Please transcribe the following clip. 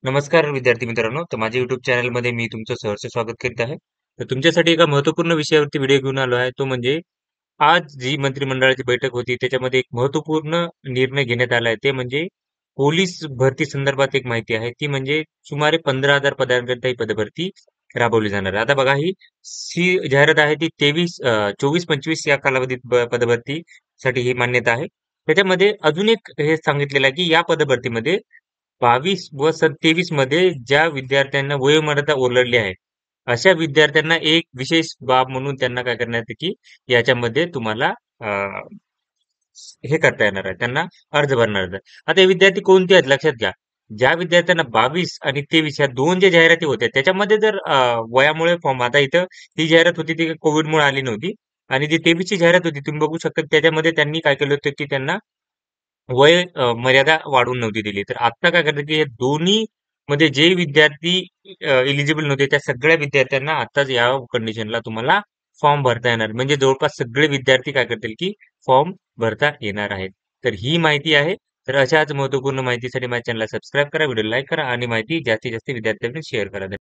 नमस्कार विद्यार्थी मित्रांनो, तर माझ्या युट्यूब चॅनलमध्ये मी तुमचं सहर्ष स्वागत करीत आहे. तर तुमच्यासाठी एका महत्त्वपूर्ण विषयावरती व्हिडिओ घेऊन आलो आहे. तो म्हणजे आज जी मंत्रिमंडळाची बैठक होती, त्याच्यामध्ये एक महत्त्वपूर्ण निर्णय घेण्यात आला आहे. ते म्हणजे पोलीस भरती संदर्भात एक माहिती आहे. ती म्हणजे सुमारे 15,000 पदांकरता ही पदभरती राबवली जाणार आहे. आता बघा, ही जाहिरात आहे ती 24-25 या कालावधीत पदभरतीसाठी ही मान्यता आहे. त्याच्यामध्ये अजून एक हे सांगितलेलं आहे, की या पदभरतीमध्ये 22 व सन 23 मध्ये ज्या विद्यार्थ्यांना वयोमर्यादा ओलांडली आहे, अशा विद्यार्थ्यांना एक विशेष बाब म्हणून त्यांना काय करण्यात येते, की याच्यामध्ये तुम्हाला अ, हे करता येणार आहे. त्यांना अर्ज भरणार आहे. आता हे विद्यार्थी कोणते आहेत लक्षात घ्या. ज्या विद्यार्थ्यांना 22 आणि 23 ह्या 2 ज्या जाहिराती होत्या, त्याच्यामध्ये जर वयामुळे फॉर्म आता इथं ही जाहिरात होती ती कोव्हिडमुळे आली नव्हती आणि जी 23 ची जाहिरात होती तुम्ही बघू शकता त्याच्यामध्ये त्यांनी काय केलं होतं, की त्यांना मर्यादा वाढवून नव्हती दिली. तर आत्ता काय करतात, की हे दोन्ही मध्ये जे विद्यार्थी एलिजिबल नव्हते, त्या सगळ्या विद्यार्थ्यांना आत्ताच या कंडिशनला तुम्हाला फॉर्म भरता येणार. म्हणजे जवळपास सगळे विद्यार्थी काय करतील, की फॉर्म भरता येणार आहेत. तर ही माहिती आहे. तर अशाच महत्त्वपूर्ण माहितीसाठी माझ्या चॅनलला सबस्क्राईब करा, व्हिडिओ लाईक करा आणि माहिती जास्तीत जास्त विद्यार्थ्यांपर्यंत शेअर करा.